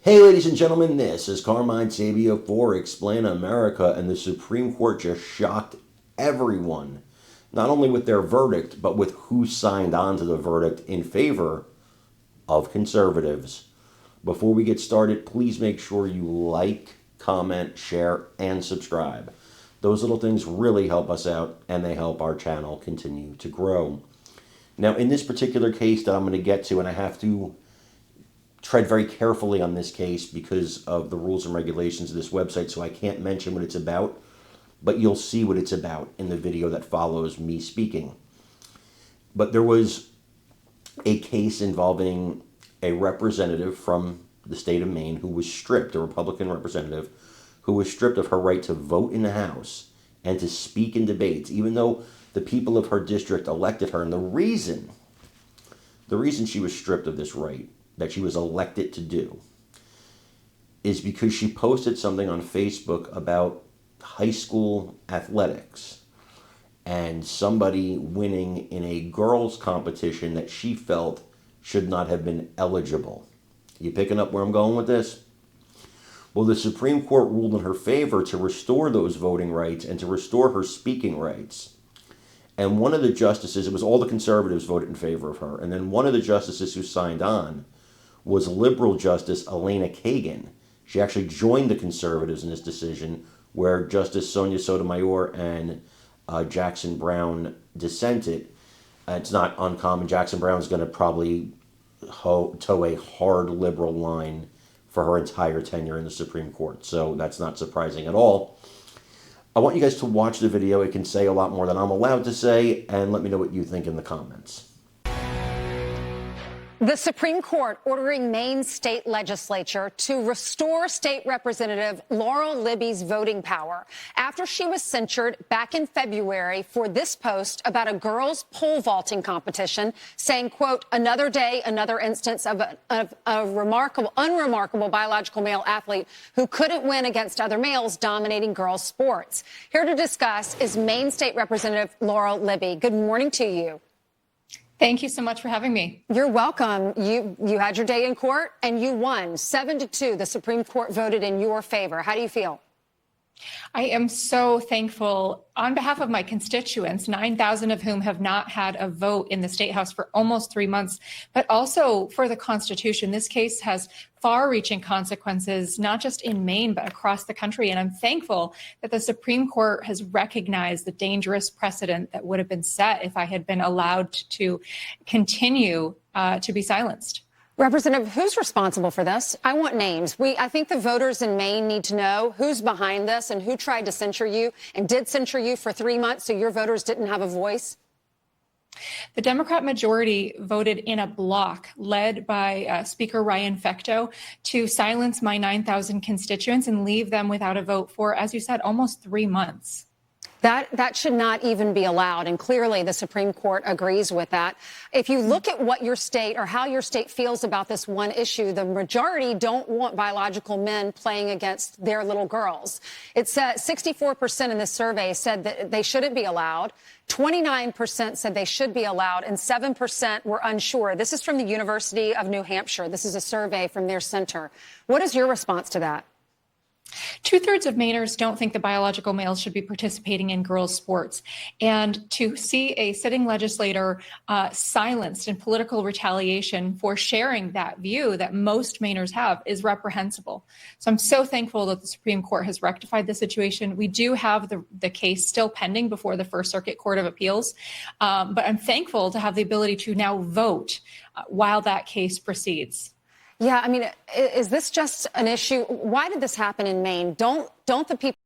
Hey, ladies and gentlemen, this is Carmine Sabia for Explain America, and the Supreme Court just shocked everyone, not only with their verdict, but with who signed on to the verdict in favor of conservatives. Before we get started, please make sure you like, comment, share, and subscribe. Those little things really help us out, and they help our channel continue to grow. Now, in this particular case that I'm going to get to, and I have to tread very carefully on this case because of the rules and regulations of this website, so I can't mention what it's about, but you'll see what it's about in the video that follows me speaking. But there was a case involving a representative from the state of Maine who was stripped, a Republican representative, who was stripped of her right to vote in the House and to speak in debates, even though the people of her district elected her. And the reason she was stripped of this right that she was elected to do is because she posted something on Facebook about high school athletics and somebody winning in a girls' competition that she felt should not have been eligible. You picking up where I'm going with this? Well, the Supreme Court ruled in her favor to restore those voting rights and to restore her speaking rights. And one of the justices, it was all the conservatives voted in favor of her, and then one of the justices who signed on was liberal Justice Elena Kagan. She actually joined the conservatives in this decision, where Justice Sonia Sotomayor and Jackson Brown dissented. It's not uncommon. Jackson Brown's going to probably toe a hard liberal line for her entire tenure in the Supreme Court, so that's not surprising at all. I want you guys to watch the video. It can say a lot more than I'm allowed to say, and let me know what you think in the comments. The Supreme Court ordering Maine state legislature to restore State Representative Laurel Libby's voting power after she was censured back in February for this post about a girls' pole vaulting competition, saying, quote, "Another day, another instance of a unremarkable biological male athlete who couldn't win against other males dominating girls' sports." Here to discuss is Maine State Representative Laurel Libby. Good morning to you. Thank you so much for having me. You're welcome. You had your day in court and you won 7-2. The Supreme Court voted in your favor. How do you feel? I am so thankful on behalf of my constituents, 9,000 of whom have not had a vote in the State House for almost 3 months, but also for the Constitution. This case has far-reaching consequences, not just in Maine, but across the country. And I'm thankful that the Supreme Court has recognized the dangerous precedent that would have been set if I had been allowed to continue to be silenced. Representative, who's responsible for this? I want names. I think the voters in Maine need to know who's behind this and who tried to censure you and did censure you for 3 months so your voters didn't have a voice. The Democrat majority voted in a block led by Speaker Ryan Fecteau to silence my 9,000 constituents and leave them without a vote for, as you said, almost 3 months. That should not even be allowed. And clearly the Supreme Court agrees with that. If you look at what your state or how your state feels about this one issue, the majority don't want biological men playing against their little girls. It said 64% in this survey said that they shouldn't be allowed. 29% said they should be allowed, and 7% were unsure. This is from the University of New Hampshire. This is a survey from their center. What is your response to that? 2/3 of Mainers don't think that biological males should be participating in girls' sports. And to see a sitting legislator silenced in political retaliation for sharing that view that most Mainers have is reprehensible. So I'm so thankful that the Supreme Court has rectified the situation. We do have the case still pending before the First Circuit Court of Appeals, but I'm thankful to have the ability to now vote while that case proceeds. Yeah, I mean, is this just an issue? Why did this happen in Maine? Don't the people